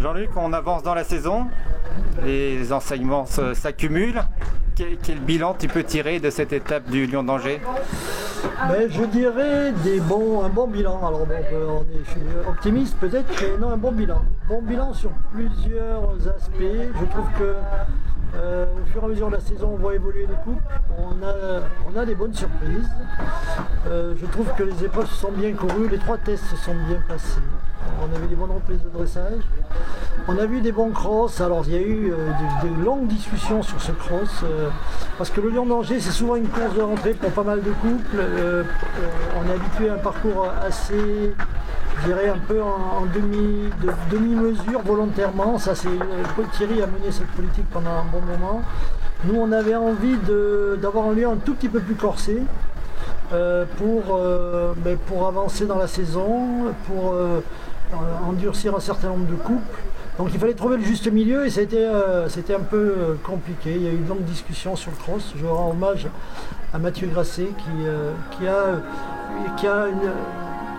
Jean-Luc, on avance dans la saison, les enseignements s'accumulent. Quel bilan tu peux tirer de cette étape du Lion d'Angers? Je dirais un bon bilan. Alors je suis optimiste peut-être, mais non, un bon bilan. Bon bilan sur plusieurs aspects. Je trouve que au fur et à mesure de la saison, on voit évoluer les coupes. On a des bonnes surprises. Je trouve que les épreuves se sont bien courues, les 3 tests se sont bien passés. On avait des bonnes reprises de dressage. On a vu des bons crosses. Alors il y a eu des longues discussions sur ce cross. Parce que le Lion d'Angers, c'est souvent une course de rentrée pour pas mal de couples. On est habitué à un parcours assez, je dirais, un peu en demi-mesure volontairement. Ça, Thierry a mené cette politique pendant un bon moment. Nous, on avait envie d'avoir un lieu un tout petit peu plus corsé. Pour avancer dans la saison, pour endurcir un certain nombre de couples. Donc il fallait trouver le juste milieu et c'était un peu compliqué. Il y a eu une longue discussion sur le cross. Je rends hommage à Mathieu Grasset qui a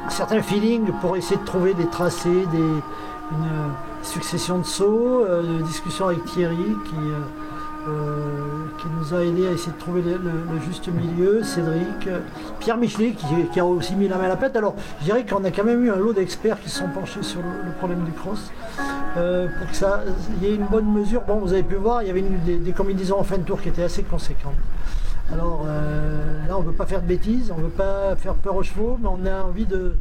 un certain feeling pour essayer de trouver des tracés, une succession de sauts, de discussion avec Thierry qui nous a aidé à essayer de trouver le juste milieu, Cédric, Pierre Michelet qui a aussi mis la main à la pâte. Alors je dirais qu'on a quand même eu un lot d'experts qui se sont penchés sur le problème du cross pour que ça y ait une bonne mesure. Bon, vous avez pu voir, il y avait des combinaisons en fin de tour qui étaient assez conséquentes. Alors là, on ne veut pas faire de bêtises, on ne veut pas faire peur aux chevaux, mais on a envie de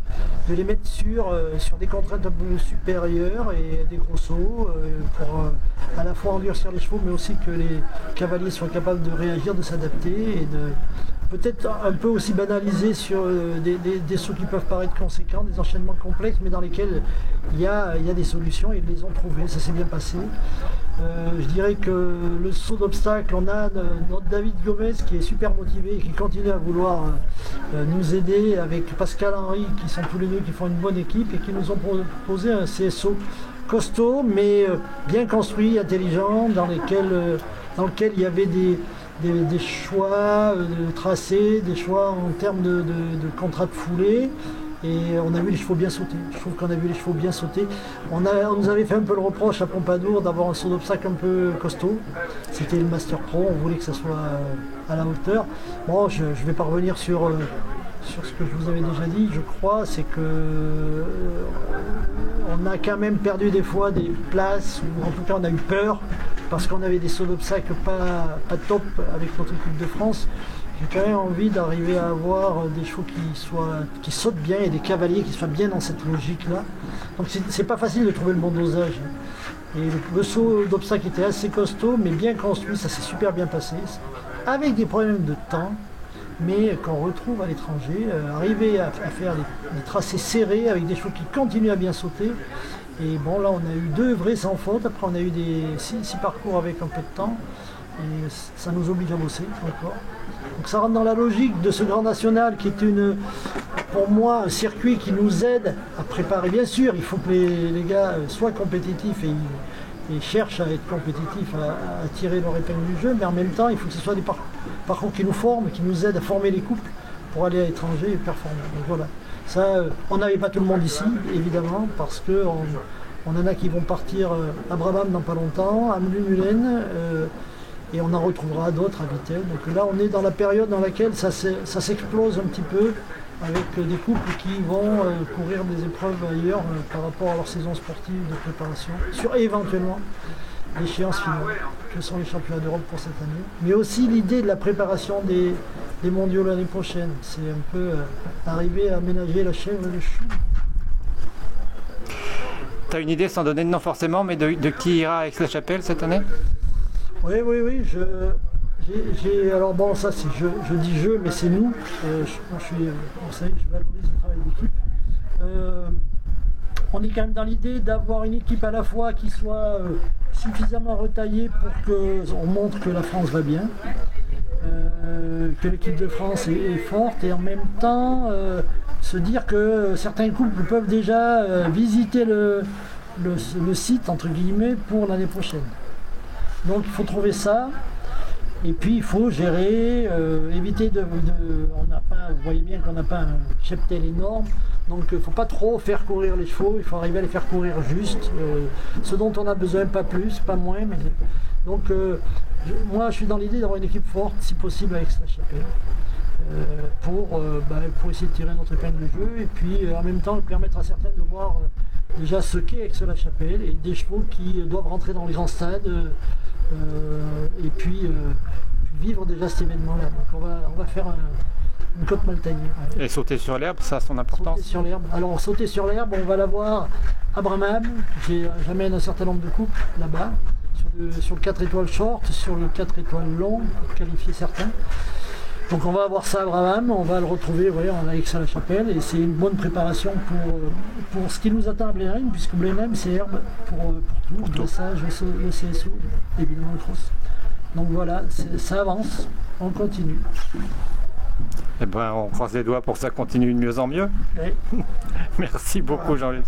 les mettre sur des contraintes un peu supérieures et des gros sauts pour à la fois endurcir les chevaux, mais aussi que les cavaliers soient capables de réagir, de s'adapter et de peut-être un peu aussi banaliser sur des sauts qui peuvent paraître conséquents, des enchaînements complexes, mais dans lesquels il y a des solutions et ils les ont trouvées. Ça s'est bien passé. Je dirais que le saut d'obstacle, on a notre David Gomez qui est super motivé et qui continue à vouloir nous aider avec Pascal Henry qui sont tous les deux qui font une bonne équipe et qui nous ont proposé un CSO costaud mais bien construit, intelligent, dans lequel il y avait des choix de tracés, des choix en termes de contrat de foulée. Et on a vu les chevaux bien sauter. Je trouve qu'on a vu les chevaux bien sauter. On nous avait fait un peu le reproche à Pompadour d'avoir un saut d'obstacle un peu costaud. C'était le Master Pro, on voulait que ça soit à la hauteur. Bon, je ne vais pas revenir sur ce que je vous avais déjà dit, je crois, c'est que on a quand même perdu des fois des places, ou en tout cas on a eu peur, parce qu'on avait des sauts d'obstacle pas top avec notre équipe de France. J'ai quand même envie d'arriver à avoir des chevaux qui sautent bien et des cavaliers qui soient bien dans cette logique-là. Donc c'est pas facile de trouver le bon dosage. Et le saut d'obstacle était assez costaud, mais bien construit, ça s'est super bien passé. Avec des problèmes de temps, mais qu'on retrouve à l'étranger, arriver à faire des tracés serrés avec des chevaux qui continuent à bien sauter. Et bon, là on a eu 2 vrais sans faute, après on a eu des 6 parcours avec un peu de temps. Et ça nous oblige à bosser encore. Donc ça rentre dans la logique de ce Grand National qui est pour moi un circuit qui nous aide à préparer. Bien sûr, il faut que les gars soient compétitifs et cherchent à être compétitifs, à tirer leur épingle du jeu, mais en même temps, il faut que ce soit des parcours qui nous forment, qui nous aident à former les couples pour aller à l'étranger et performer. Donc voilà. Ça, on n'avait pas tout le monde ici, évidemment, parce qu'on en a qui vont partir à Brabham dans pas longtemps, à Mullen, et on en retrouvera d'autres à Vittel. Donc là, on est dans la période dans laquelle ça s'explose un petit peu avec des couples qui vont courir des épreuves ailleurs par rapport à leur saison sportive de préparation, sur éventuellement l'échéance finale, que sont les championnats d'Europe pour cette année. Mais aussi l'idée de la préparation des mondiaux l'année prochaine. C'est un peu arriver à ménager la chèvre et le chou. Tu as une idée, sans donner de nom forcément, mais de qui ira à Aix-la-Chapelle cette année? Oui. Alors bon, ça c'est je dis je, mais c'est nous. Vous savez, je valorise le travail d'équipe. On est quand même dans l'idée d'avoir une équipe à la fois qui soit suffisamment retaillée pour qu'on montre que la France va bien, que l'équipe de France est forte, et en même temps se dire que certains couples peuvent déjà visiter le site entre guillemets pour l'année prochaine. Donc il faut trouver ça, et puis il faut gérer, éviter on n'a pas, vous voyez bien qu'on n'a pas un cheptel énorme, Donc il ne faut pas trop faire courir les chevaux, il faut arriver à les faire courir juste, ce dont on a besoin, pas plus, pas moins. Donc moi je suis dans l'idée d'avoir une équipe forte, si possible avec Aix-la-Chapelle, pour essayer de tirer notre épingle du jeu, et puis en même temps permettre à certains de voir déjà ce qu'est Aix-la-Chapelle, et des chevaux qui doivent rentrer dans les grands stades, et puis vivre déjà cet événement-là. Donc on va faire une côte maltaillée. Ouais. Et sauter sur l'herbe, ça a son importance. Sauter sur l'herbe. Alors sauter sur l'herbe, on va l'avoir à Bramham. J'amène un certain nombre de couples là-bas, sur le 4 étoiles short, sur le 4 étoiles long, pour qualifier certains. Donc on va avoir ça à Bramham, on va le retrouver on a Aix-la-Chapelle, et c'est une bonne préparation pour ce qui nous attend à Blenheim, puisque Blenheim c'est herbe pour tout, le dressage, le CSO, évidemment le cross. Donc voilà, ça avance, on continue. Eh ben, on croise les doigts pour que ça continue de mieux en mieux. Ouais. Merci beaucoup, Jean-Luc.